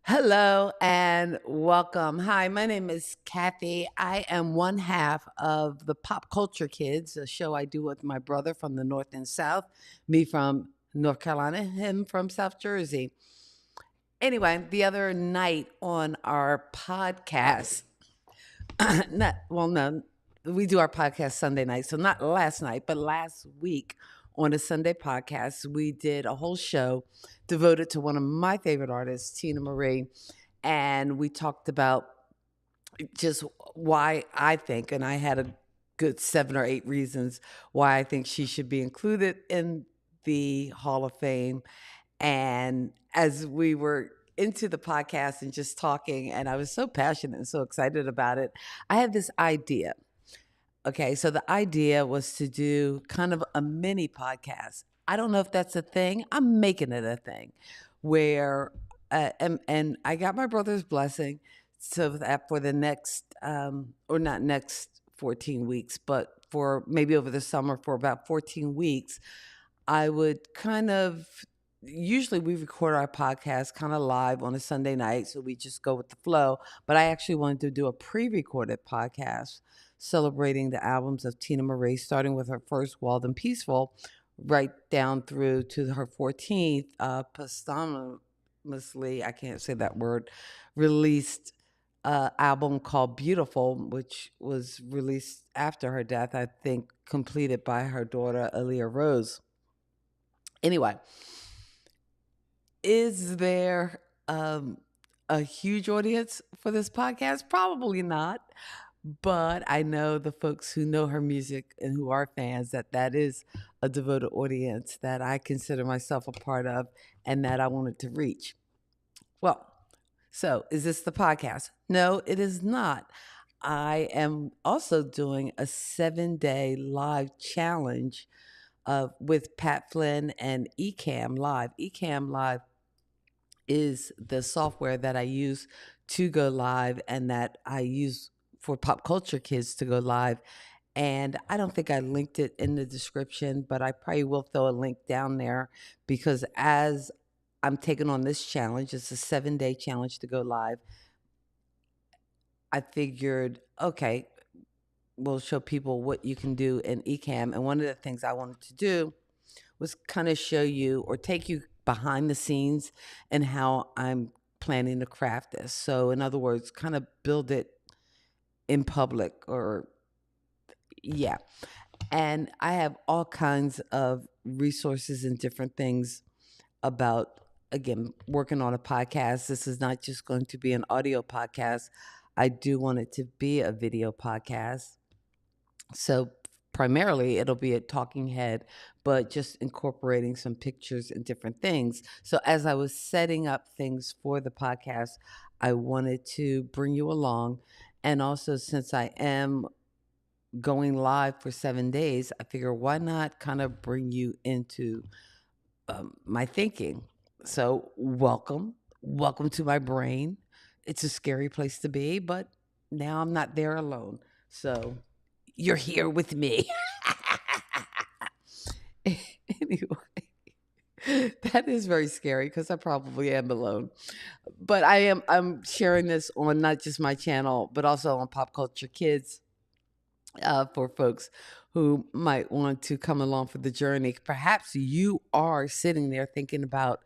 Hello and welcome. Hi, my name is Kathy. I am one half of the Pop Culture Kids, a show I do with my brother from the North and South, me from North Carolina, him from South Jersey. Anyway, the other night on our podcast, no, we do our podcast Sunday night. So not last night, but last week on a Sunday podcast, we did a whole show devoted to one of my favorite artists, Teena Marie. And we talked about just why I think, and I had a good 7 or 8 reasons why I think she should be included in the Hall of Fame. And as we were into the podcast and just talking, and I was so passionate and so excited about it, I had this idea. Okay, so the idea was to do kind of a mini podcast. I don't know if that's a thing. I'm making it a thing where, and I got my brother's blessing so that for the next, or not next 14 weeks, but for maybe over the summer for about 14 weeks, I would kind of usually we record our podcast kind of live on a Sunday night, so we just go with the flow. But I actually wanted to do a pre-recorded podcast celebrating the albums of Teena Marie, starting with her first Wild and Peaceful, right down through to her 14th posthumously, I can't say that word, released album called Beautiful, which was released after her death, I think completed by her daughter, Aaliyah Rose. Anyway, is there a huge audience for this podcast? Probably not. But I know the folks who know her music and who are fans that is a devoted audience that I consider myself a part of and that I wanted to reach. Well, so is this the podcast? No, it is not. I am also doing a 7-day live challenge with Pat Flynn and Ecamm Live. Ecamm Live is the software that I use to go live and that I use for Pop Culture Kids to go live. And I don't think I linked it in the description, but I probably will throw a link down there because as I'm taking on this challenge, it's a 7-day challenge to go live. I figured, okay, we'll show people what you can do in Ecamm. And one of the things I wanted to do was kind of show you or take you behind the scenes and how I'm planning to craft this. So, in other words, kind of build it in public or, yeah. And I have all kinds of resources and different things about, again, working on a podcast. This is not just going to be an audio podcast, I do want it to be a video podcast. So primarily it'll be a talking head, but just incorporating some pictures and different things. So as I was setting up things for the podcast, I wanted to bring you along. And also, since I am going live for 7 days, I figure why not kind of bring you into my thinking. So welcome to my brain. It's a scary place to be, but now I'm not there alone. So you're here with me. Anyway, that is very scary because I probably am alone. But I'm sharing this on not just my channel, but also on Pop Culture Kids for folks who might want to come along for the journey. Perhaps you are sitting there thinking about,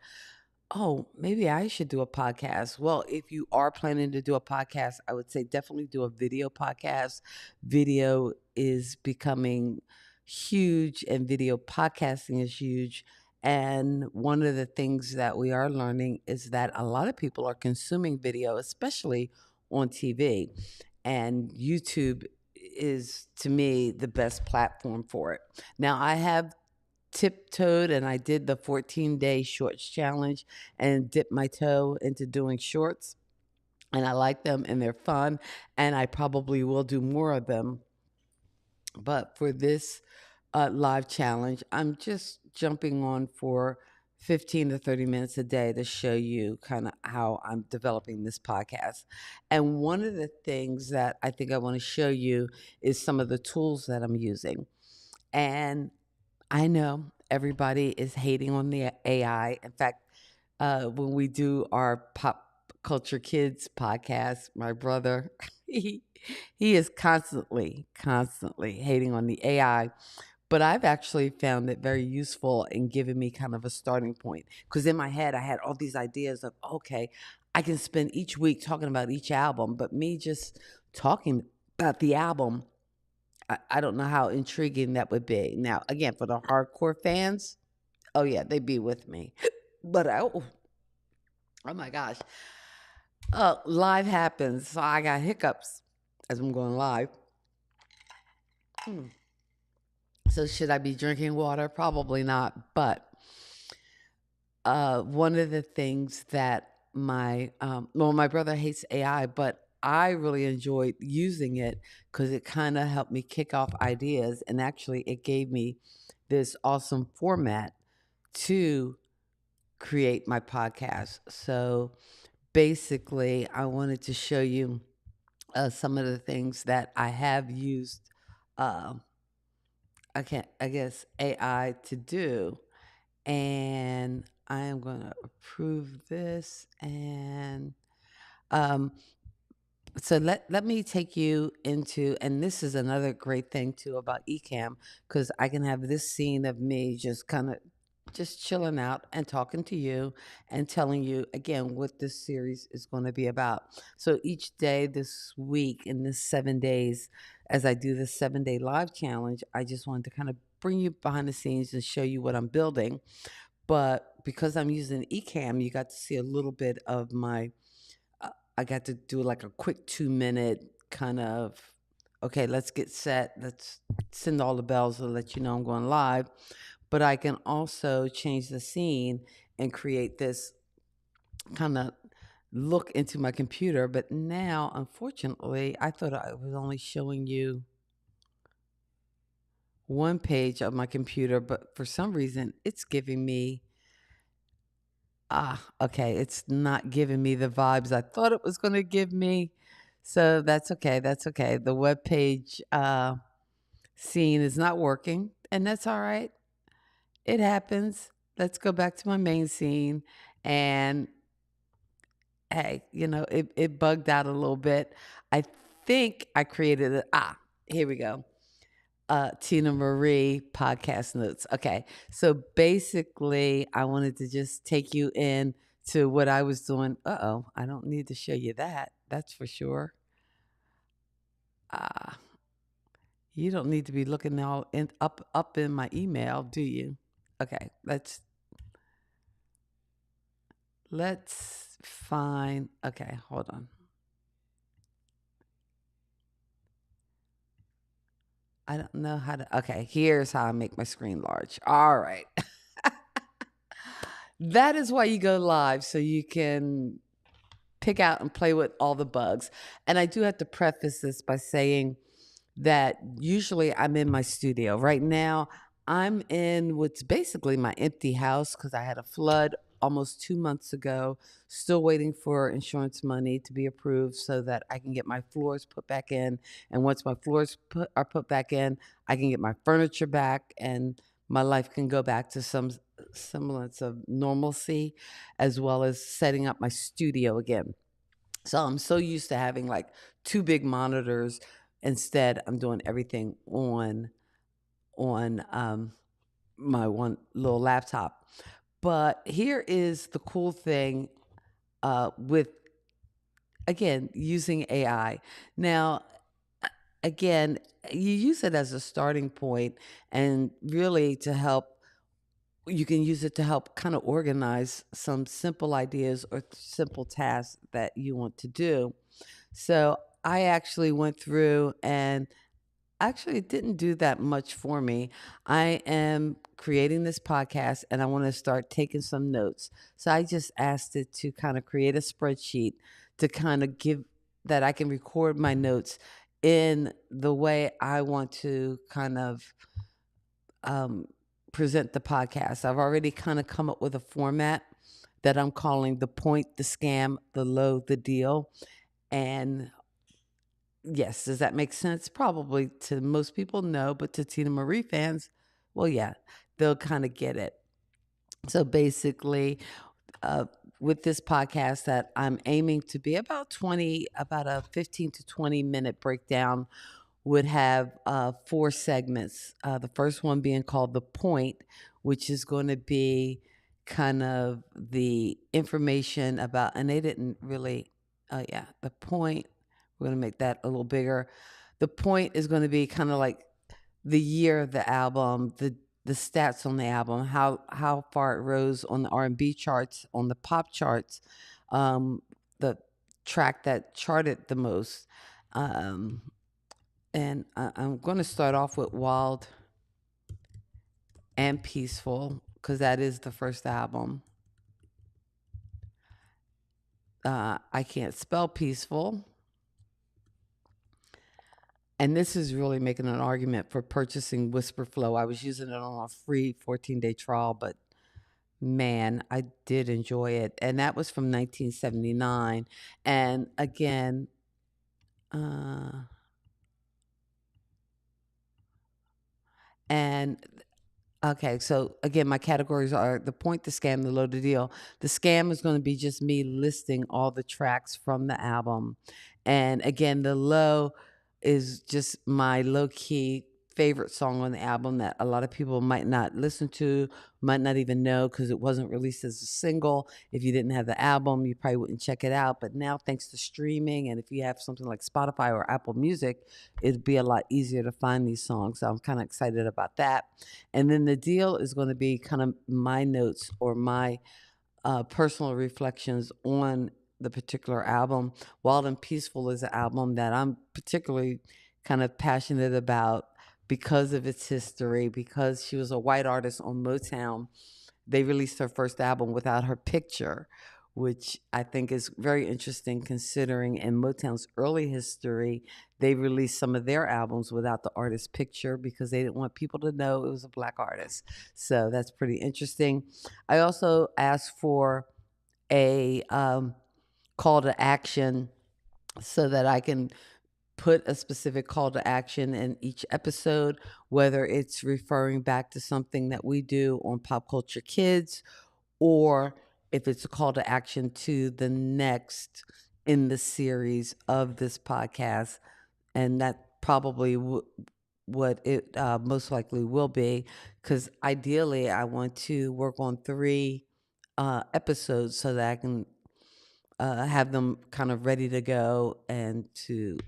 oh, maybe I should do a podcast. Well, if you are planning to do a podcast, I would say definitely do a video podcast. Video is becoming huge, and video podcasting is huge. And one of the things that we are learning is that a lot of people are consuming video, especially on TV. And YouTube is, to me, the best platform for it. Now, I have tiptoed and I did the 14-day shorts challenge and dipped my toe into doing shorts. And I like them and they're fun. And I probably will do more of them. But for this live challenge, I'm just jumping on for 15 to 30 minutes a day to show you kind of how I'm developing this podcast. And one of the things that I think I want to show you is some of the tools that I'm using. And I know everybody is hating on the AI. In fact, when we do our Pop Culture Kids podcast, my brother, he, he is constantly hating on the AI. But I've actually found it very useful in giving me kind of a starting point. Because in my head, I had all these ideas of, okay, I can spend each week talking about each album, but me just talking about the album, I don't know how intriguing that would be. Now, again, for the hardcore fans, oh yeah, they'd be with me. But oh my gosh, live happens, so I got hiccups as I'm going live. Hmm. So should I be drinking water? Probably not. But one of the things that my brother hates AI, but I really enjoyed using it because it kind of helped me kick off ideas, and actually, it gave me this awesome format to create my podcast. So basically, I wanted to show you some of the things that I have used. Uh, I guess AI to do, and I am going to approve this. And um, so let me take you into, and this is another great thing too about Ecamm, because I can have this scene of me just kind of just chilling out and talking to you and telling you again what this series is going to be about. So each day this week in this 7 days, as I do this 7 day live challenge, I just wanted to kind of bring you behind the scenes and show you what I'm building. But because I'm using Ecamm, you got to see a little bit of my uh, I got to do like a quick 2 minute kind of, okay, let's get set. Let's send all the bells to let you know I'm going live. But I can also change the scene and create this kind of look into my computer. But now, unfortunately, I thought I was only showing you one page of my computer, but for some reason, it's giving me okay. It's not giving me the vibes I thought it was going to give me. So that's okay. That's okay. The web page scene is not working, and that's all right. It happens. Let's go back to my main scene. And hey, it bugged out a little bit. I think I created it. Here we go. Teena Marie podcast notes. Okay. So basically, I wanted to just take you in to what I was doing. I don't need to show you that. That's for sure. Uh, you don't need to be looking all up in my email, do you? Okay. Let's find. Okay, hold on. I don't know how to. Okay, here's how I make my screen large. All right. That is why you go live, so you can pick out and play with all the bugs. And I do have to preface this by saying that usually I'm in my studio. Right now, I'm in what's basically my empty house because I had a flood almost 2 months ago, still waiting for insurance money to be approved so that I can get my floors put back in. And once my floors are put back in, I can get my furniture back and my life can go back to some semblance of normalcy, as well as setting up my studio again. So I'm so used to having like two big monitors. Instead, I'm doing everything on my one little laptop. But here is the cool thing with again using AI. Now, again, you use it as a starting point, and really to help. You can use it to help kind of organize some simple ideas or simple tasks that you want to do. So I actually went through and actually it didn't do that much for me. I am creating this podcast and I want to start taking some notes. So I just asked it to kind of create a spreadsheet to kind of give that I can record my notes in the way I want to kind of um, present the podcast. I've already kind of come up with a format that I'm calling the point, the scam, the low, the deal. And yes, does that make sense? Probably to most people, no, but to Teena Marie fans, well, yeah, they'll kind of get it. So basically, uh, with this podcast, that I'm aiming to be about a 15 to 20 minute breakdown, would have four segments. The first one being called The Point, which is going to be kind of the information about, and they didn't really, yeah, The Point, we're going to make that a little bigger. The Point is going to be kind of like the year of the album, the stats on the album, how far it rose on the R&B charts, on the pop charts, the track that charted the most. Um, and I'm going to start off with Wild and Peaceful because that is the first album. I can't spell peaceful. And this is really making an argument for purchasing Whisper Flow. I was using it on a free 14-day trial, but man, I did enjoy it. And that was from 1979. And again, uh, and okay, so again, my categories are The Point, The Scam, The Low, The Deal. The Scam is going to be just me listing all the tracks from the album. And again, The Low is just my low key favorite song on the album that a lot of people might not listen to, might not even know because it wasn't released as a single. If you didn't have the album, you probably wouldn't check it out. But now, thanks to streaming, and if you have something like Spotify or Apple Music, it'd be a lot easier to find these songs. So I'm kind of excited about that. And then The Deal is going to be kind of my notes or my personal reflections on the particular album. Wild and Peaceful is an album that I'm particularly kind of passionate about because of its history, because she was a white artist on Motown. They released her first album without her picture, which I think is very interesting considering in Motown's early history, they released some of their albums without the artist's picture because they didn't want people to know it was a black artist. So that's pretty interesting. I also asked for a call to action so that I can put a specific call to action in each episode, whether it's referring back to something that we do on Pop Culture Kids or if it's a call to action to the next in the series of this podcast. And that probably what it most likely will be, because ideally I want to work on three episodes so that I can have them kind of ready to go and to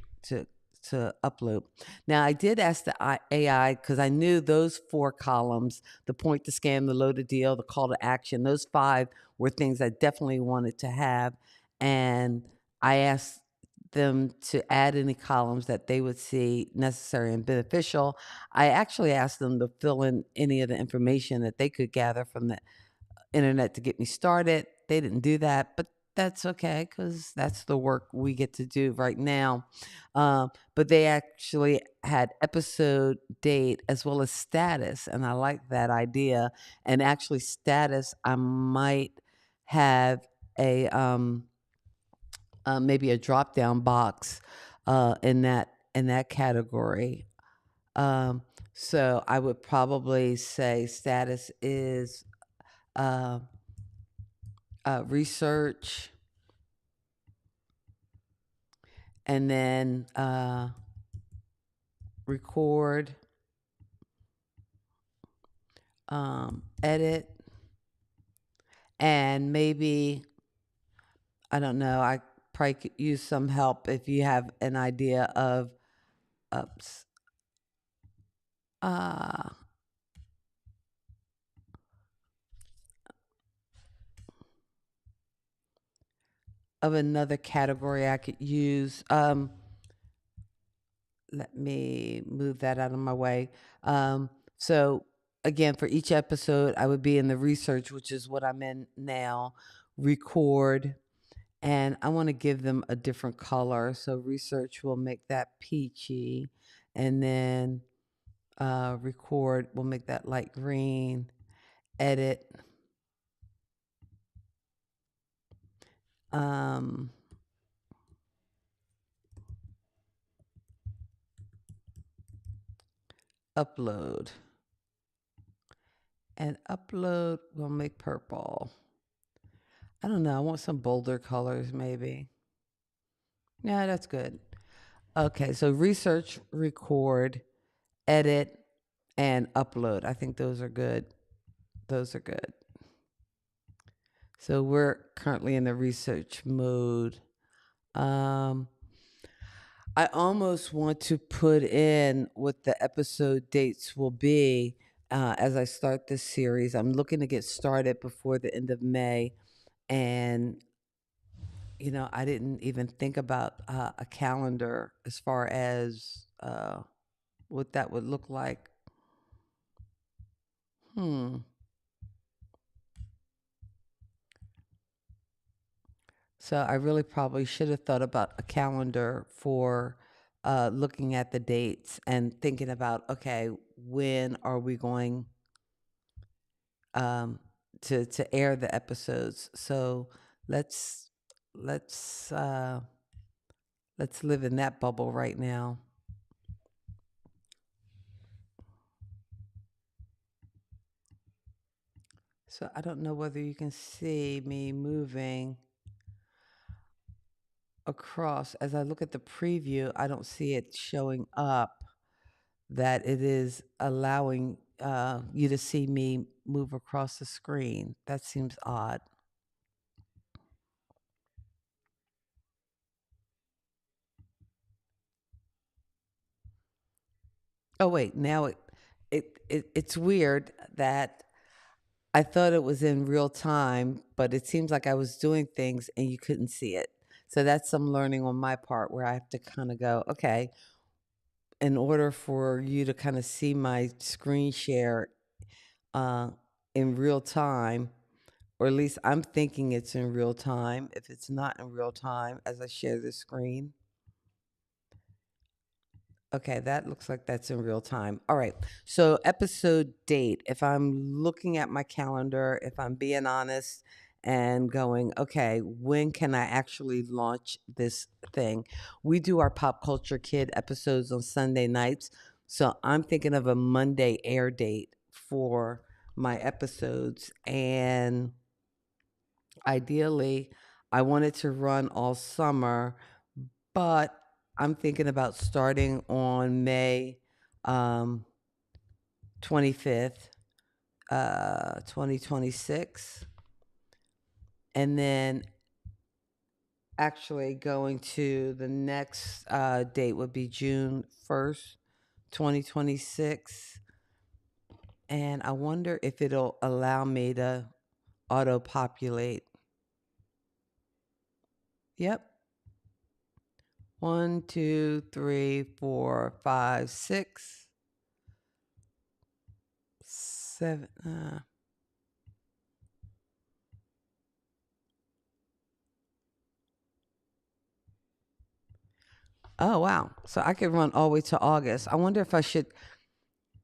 to upload. Now, I did ask the AI because I knew those four columns: the point, the scam, the load of deal, the call to action. Those five were things I definitely wanted to have, and I asked them to add any columns that they would see necessary and beneficial. I actually asked them to fill in any of the information that they could gather from the internet to get me started. They didn't do that, but that's okay because that's the work we get to do right now. But they actually had episode date as well as status, and I like that idea. And actually, status, I might have a maybe a drop down box in that category. Um, so I would probably say status is uh, research, and then record, edit, and maybe, I don't know, I probably could use some help if you have an idea ups, uh, of another category I could use. Let me move that out of my way. So again, for each episode, I would be in the research, which is what I'm in now, record, and I want to give them a different color. So research will make that peachy, and then record will make that light green. Edit, um, upload, And upload will make purple. I don't know. I want some bolder colors, maybe. Yeah, that's good. Okay, so research, record, edit, and upload. I think those are good. Those are good. So we're currently in the research mode. Um, I almost want to put in what the episode dates will be as I start this series. I'm looking to get started before the end of May. And, I didn't even think about a calendar as far as what that would look like. Hmm. So I really probably should have thought about a calendar for looking at the dates and thinking about, okay, when are we going um, to air the episodes? So let's let's uh, let's live in that bubble right now. So I don't know whether you can see me moving across. As I look at the preview, I don't see it showing up that it is allowing you to see me move across the screen. That seems odd. Oh wait, now it's weird that I thought it was in real time, but it seems like I was doing things and you couldn't see it. So that's some learning on my part where I have to kind of go, okay, in order for you to kind of see my screen share uh, in real time, or at least I'm thinking it's in real time. If it's not in real time as I share the screen, okay, that looks like that's in real time. All right. So, episode date, if I'm looking at my calendar, if I'm being honest and going, okay, when can I actually launch this thing? We do our Pop Culture Kid episodes on Sunday nights. So, I'm thinking of a Monday air date for my episodes. And ideally, I want it to run all summer, but I'm thinking about starting on May 25th, 2026. And then actually going to the next date would be June 1st, 2026. And I wonder if it'll allow me to auto populate. Yep. One, two, three, four, five, six, seven. Oh, wow. So I could run all the way to August. I wonder if I should,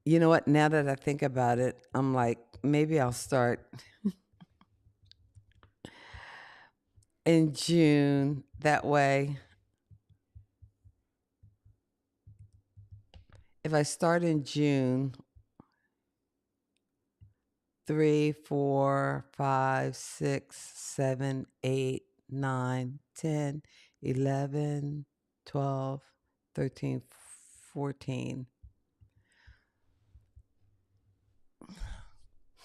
you know what? Now that I think about it, I'm like, maybe I'll start in June. That way, if I start in June, 3, 4, 5, 6, 7, 8, 9, 10, 11, 12, 13, 14.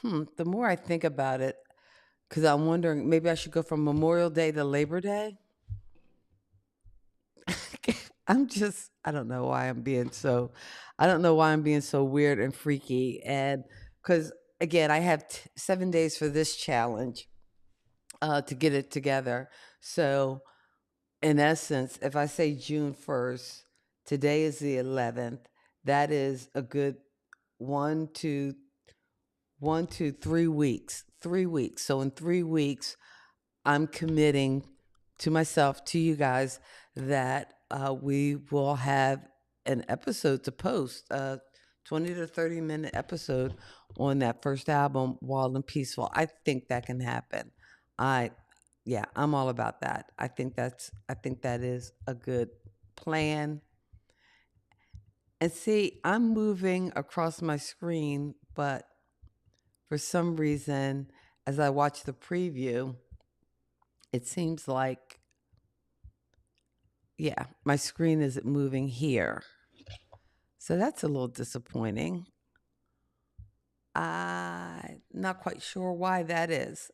The more I think about it, because I'm wondering maybe I should go from Memorial Day to Labor Day. I don't know why I don't know why I'm being so weird and freaky. And because, again, I have 7 days for this challenge to get it together. So, in essence, if I say June 1st, today is the 11th, that is a good one, two, 3 weeks. 3 weeks. So, in 3 weeks, I'm committing to myself, to you guys, that we will have an episode to post, a 20 to 30-minute episode on that first album, Wild and Peaceful. I think that can happen. I, yeah, I'm all about that. I think that is a good plan. And see, I'm moving across my screen, but for some reason, as I watch the preview, it seems like, yeah, my screen isn't moving here. So that's a little disappointing. I'm not quite sure why that is.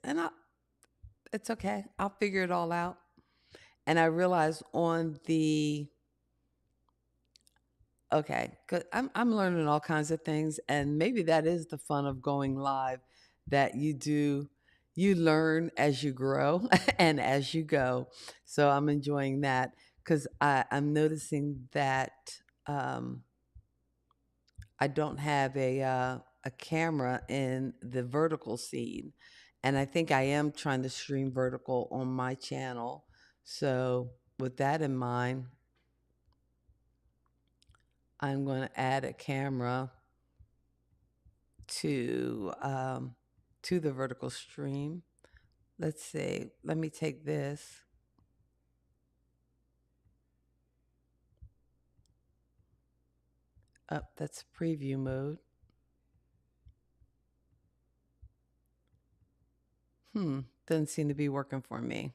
It's okay. I'll figure it all out. And I realized on the okay, 'cause I'm learning all kinds of things, and maybe that is the fun of going live, that you learn as you grow and as you go. So I'm enjoying that because I'm noticing that I don't have a camera in the vertical scene, and I think I am trying to stream vertical on my channel. So with that in mind, I'm going to add a camera to um, to the vertical stream. Let's see. Let me take this. Up. That's preview mode. Doesn't seem to be working for me.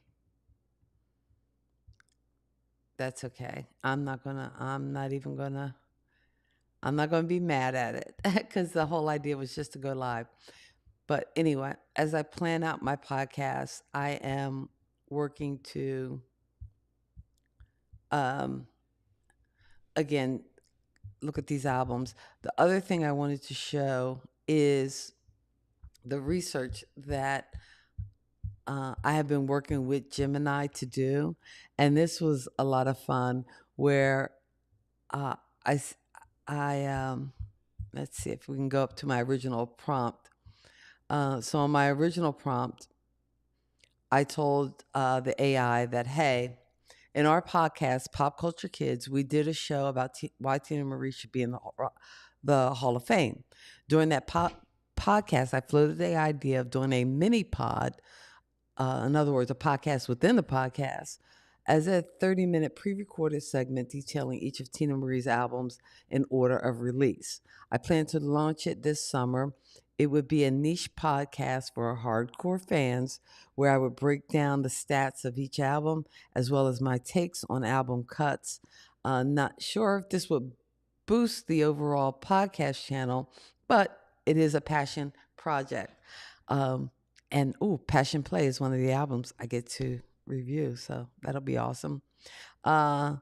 That's okay. I'm not gonna be mad at it because the whole idea was just to go live. But anyway, as I plan out my podcast, I am working to um, again look at these albums. The other thing I wanted to show is the research that I have been working with Gemini to do, and this was a lot of fun. Where uh, I, s- I let's see if we can go up to my original prompt. So on my original prompt, I told the AI that, hey, in our podcast, Pop Culture Kids, we did a show about why Teena Marie should be in the Hall of Fame. During that podcast, I floated the idea of doing a mini pod, in other words, a podcast within the podcast, as a 30-minute pre recorded segment detailing each of Teena Marie's albums in order of release. I plan to launch it this summer. It would be a niche podcast for hardcore fans where I would break down the stats of each album as well as my takes on album cuts. Not sure if this would boost the overall podcast channel, but it is a passion project. Um, and Passion Play is one of the albums I get to review, so that'll be awesome. Uh,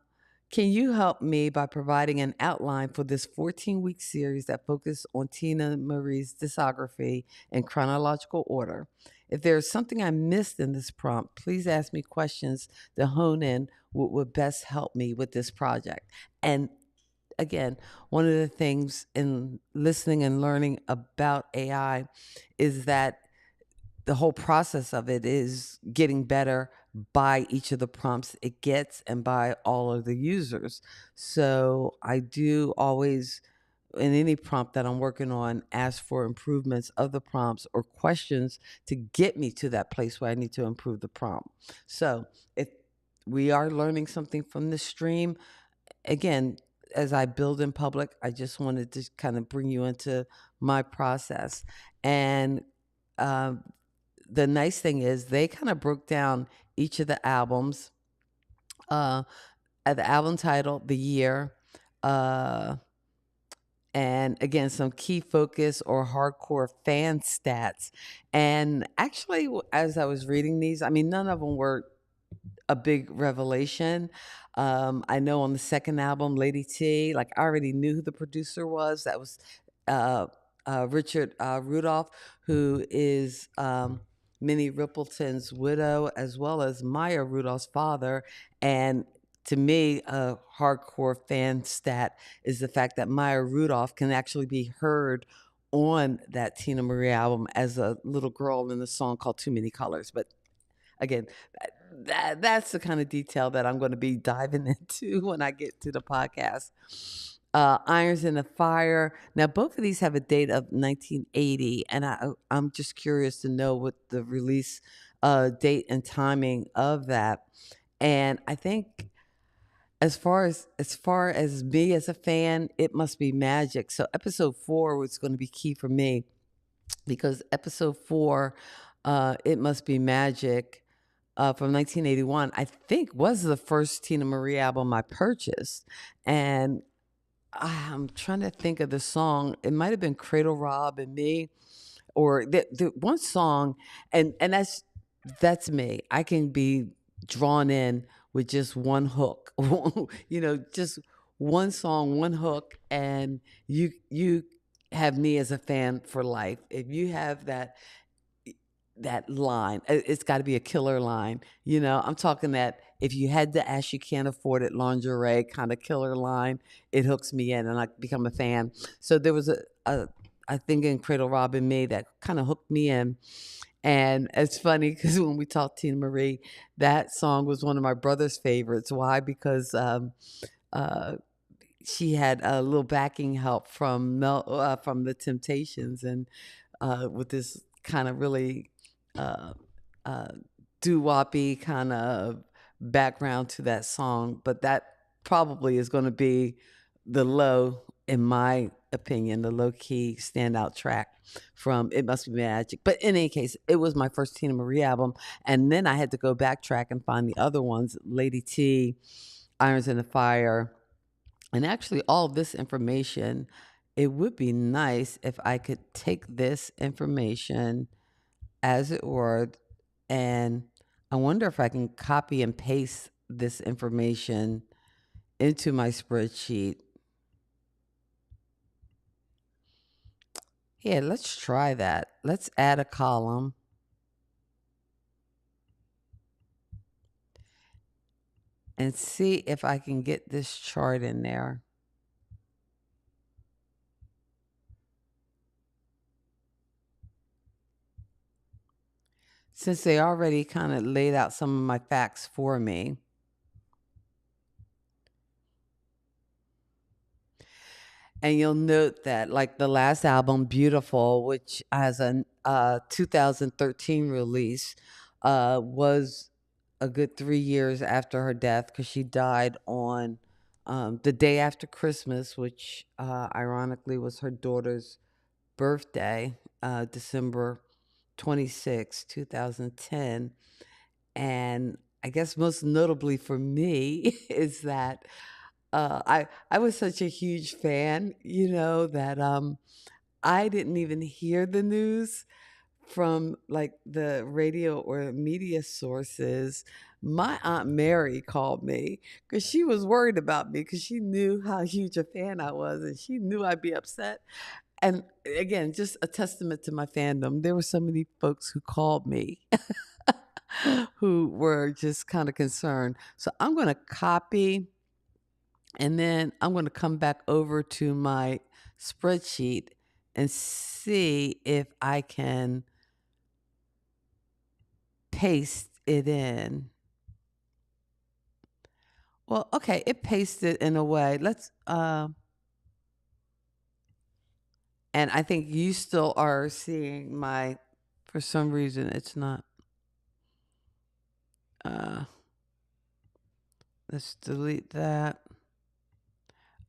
can you help me by providing an outline for this 14-week series that focuses on Teena Marie's discography in chronological order? If there is something I missed in this prompt, please ask me questions to hone in what would best help me with this project. And again, one of the things in listening and learning about AI is that the whole process of it is getting better by each of the prompts it gets and by all of the users. So I do always, in any prompt that I'm working on, ask for improvements of the prompts or questions to get me to that place where I need to improve the prompt. So if we are learning something from the stream, again, as I build in public, I just wanted to kind of bring you into my process. And um, the nice thing is they kind of broke down each of the albums, uh, at the album title, the year, uh, and again, some key focus or hardcore fan stats. And actually, as I was reading these, I mean, none of them were a big revelation. I know on the second album, Lady T, like I already knew who the producer was. That was uh, Richard Rudolph, who is Minnie Rippleton's widow, as well as Maya Rudolph's father. And to me, a hardcore fan stat is the fact that Maya Rudolph can actually be heard on that Teena Marie album as a little girl in the song called Too Many Colors. But again, that's the kind of detail that I'm going to be diving into when I get to the podcast. Irons in the Fire. Now, both of these have a date of 1980, and I'm just curious to know what the release date and timing of that. And I think as far as me as a fan, it must be magic. So episode 4 was going to be key for me. because episode 4, It Must Be Magic, from 1981, I think was the first Teena Marie album I purchased. And I'm trying to think of the song. It might have been Cradle Rob and Me, or the one song, and that's me. I can be drawn in with just one hook, just one song, one hook, and you have me as a fan for life. If you have that line, it's got to be a killer line. I'm talking that if you had to ask, you can't afford it, lingerie kind of killer line. It hooks me in, and I become a fan. So there was a I think in Cradle Robin Me that kind of hooked me in. And it's funny because when we talked Tina Marie, that song was one of my brother's favorites. Why? Because uh, she had a little backing help from the Temptations, and with this kind of really uh, uh, doo-woppy kind of background to that song. But that probably is going to be the low, in my opinion, the low key standout track from It Must Be Magic. But in any case, it was my first Tina Marie album. And then I had to go backtrack and find the other ones: Lady T, Irons in the Fire. And actually, all of this information, it would be nice if I could take this information as it were, and I wonder if I can copy and paste this information into my spreadsheet. Yeah, let's try that. Let's add a column and see if I can get this chart in there. Since they already kind of laid out some of my facts for me. And you'll note that, like the last album, Beautiful, which has a 2013 release, was a good 3 years after her death, because she died on the day after Christmas, which ironically was her daughter's birthday, December 26, 2010. And I guess most notably for me is that I was such a huge fan, that I didn't even hear the news from like the radio or media sources. My Aunt Mary called me because she was worried about me, because she knew how huge a fan I was, and she knew I'd be upset. And again, just a testament to my fandom. There were so many folks who called me who were just kind of concerned. So I'm going to copy, and then I'm going to come back over to my spreadsheet and see if I can paste it in. Well, okay, it pasted in a way. And I think you still are seeing my, for some reason, it's not. Uh, let's delete that.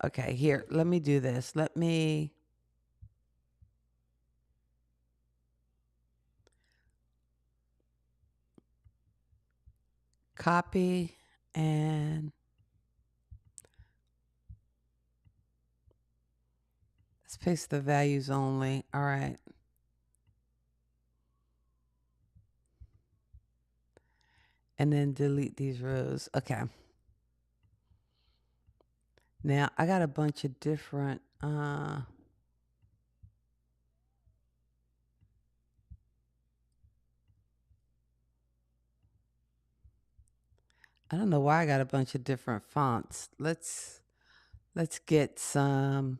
Okay, here, let me do this. Let me copy and let's paste the values only. All right. And then delete these rows. Okay. Now I got a bunch of different I don't know why I got a bunch of different fonts. Let's get some.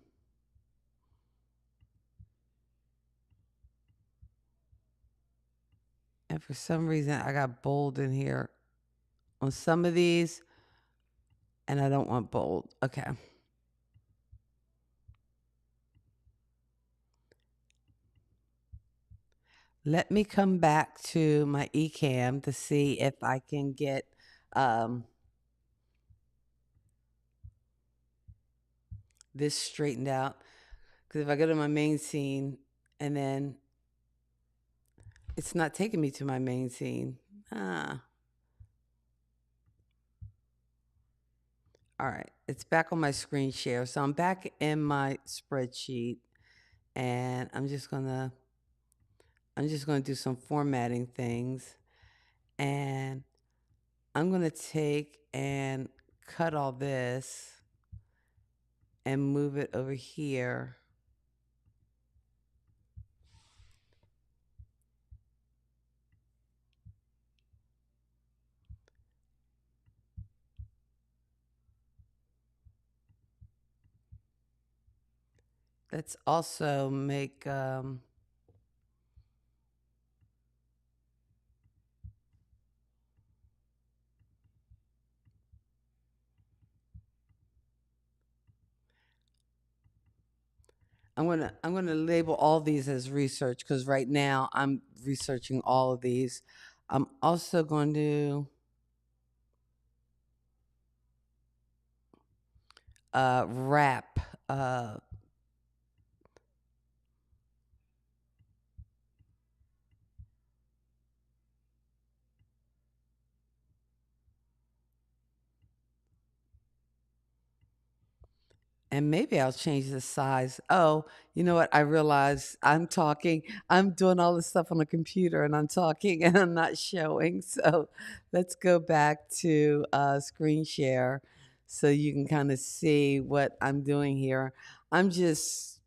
And for some reason I got bold in here on some of these, and I don't want bold. Okay. Let me come back to my Ecamm to see if I can get this straightened out. Because if I go to my main scene and then It's not taking me to my main scene. Ah, all right. It's back on my screen share. So I'm back in my spreadsheet, and I'm just gonna do some formatting things, and I'm gonna take and cut all this and move it over here. Let's also make I'm gonna label all these as research because right now I'm researching all of these. I'm also going to wrap and maybe I'll change the size. Oh, you know what? I realize I'm doing all this stuff on the computer and I'm talking and I'm not showing. So let's go back to screen share so you can kind of see what I'm doing here. I'm just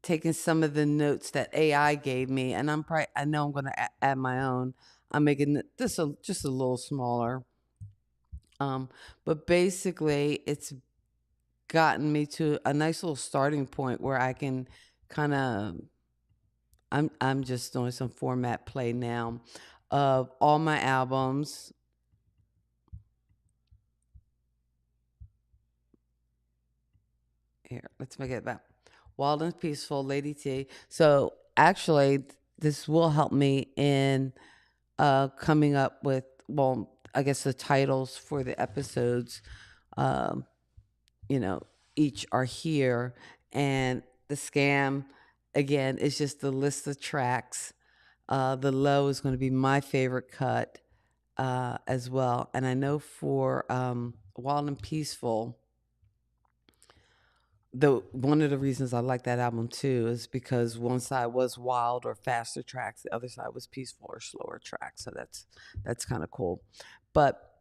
taking some of the notes that AI gave me, and I know I'm going to add my own. I'm making this just a little smaller. Um, but basically, it's gotten me to a nice little starting point where I can kind of I'm just doing some format play now of all my albums. Here, let's make it back. Wild and Peaceful, Lady T. So actually, this will help me in coming up with, well, I guess the titles for the episodes. Um, you know, each are here, and the scam again is just the list of tracks. The low is going to be my favorite cut as well, and I know for Wild and Peaceful, the one of the reasons I like that album too is because one side was wild or faster tracks, the other side was peaceful or slower tracks. So that's kind of cool. But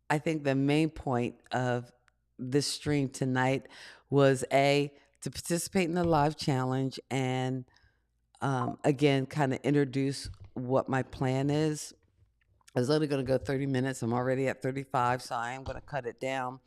I think the main point of this stream tonight was to participate in the live challenge and again kind of introduce what my plan is. I was only going to go 30 minutes. I'm already at 35, so I am going to cut it down.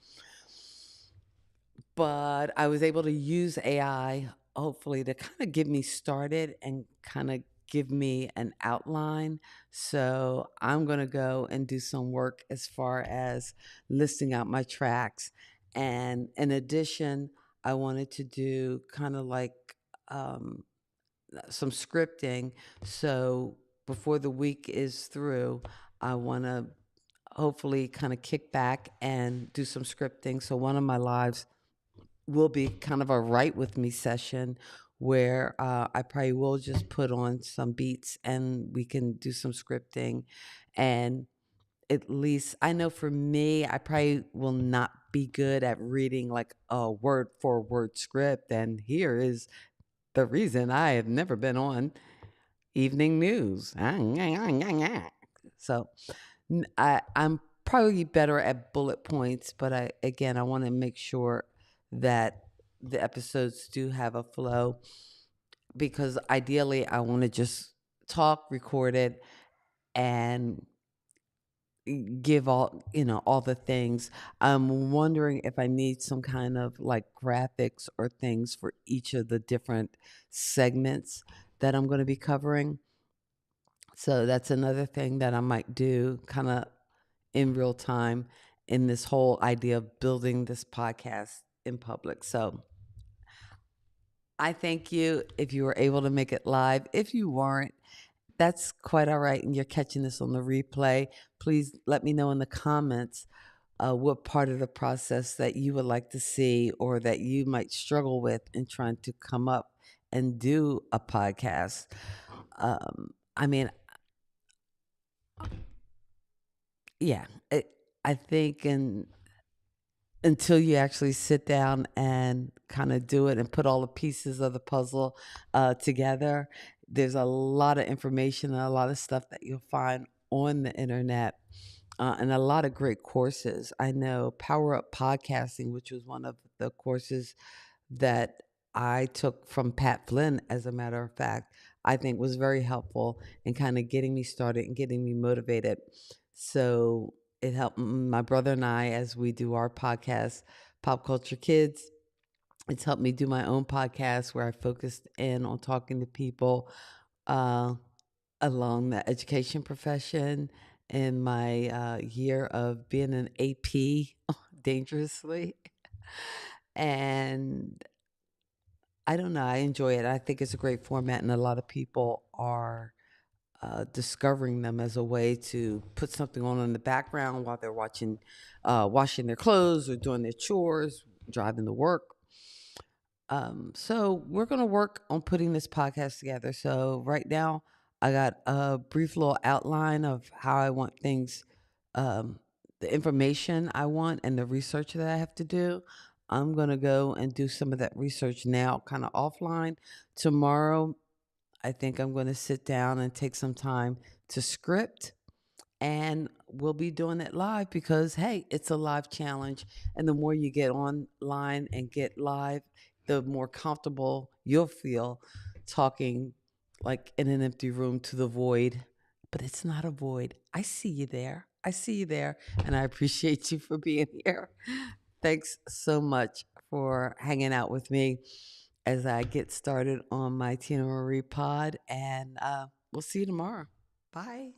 But I was able to use AI, hopefully, to kind of get me started and kind of give me an outline. So I'm going to go and do some work as far as listing out my tracks. And in addition, I wanted to do kind of like um, some scripting. So before the week is through, I want to hopefully kind of kick back and do some scripting. So one of my lives will be kind of a write with me session where I probably will just put on some beats and we can do some scripting. And at least I know for me, I probably will not be good at reading like a word for word script. And here is the reason I have never been on evening news. So I'm probably better at bullet points, but I want to make sure that the episodes do have a flow because ideally I want to just talk, record it, and give all the things. I'm wondering if I need some kind of like graphics or things for each of the different segments that I'm going to be covering. So that's another thing that I might do kind of in real time in this whole idea of building this podcast in public. So I thank you if you were able to make it live. If you weren't, that's quite all right. And you're catching this on the replay. Please let me know in the comments what part of the process that you would like to see or that you might struggle with in trying to come up and do a podcast. I mean, yeah, I think until you actually sit down and kind of do it and put all the pieces of the puzzle together, there's a lot of information and a lot of stuff that you'll find on the internet, and a lot of great courses. I know Power Up Podcasting, which was one of the courses that I took from Pat Flynn, as a matter of fact, I think was very helpful in kind of getting me started and getting me motivated. So it helped my brother and I as we do our podcast, Pop Culture Kids. It's helped me do my own podcast where I focused in on talking to people uh, along the education profession in my year of being an AP dangerously. And I don't know. I enjoy it. I think it's a great format, and a lot of people are discovering them as a way to put something on in the background while they're washing their clothes or doing their chores, driving to work. So we're going to work on putting this podcast together. So right now, I got a brief little outline of how I want things, um, the information I want, and the research that I have to do. I'm going to go and do some of that research now, kind of offline. Tomorrow, I think I'm going to sit down and take some time to script, and we'll be doing it live because hey, it's a live challenge, and the more you get online and get live, the more comfortable you'll feel talking like in an empty room to the void. But it's not a void. I see you there. I see you there, and I appreciate you for being here. Thanks so much for hanging out with me as I get started on my Teena Marie pod, and we'll see you tomorrow. Bye.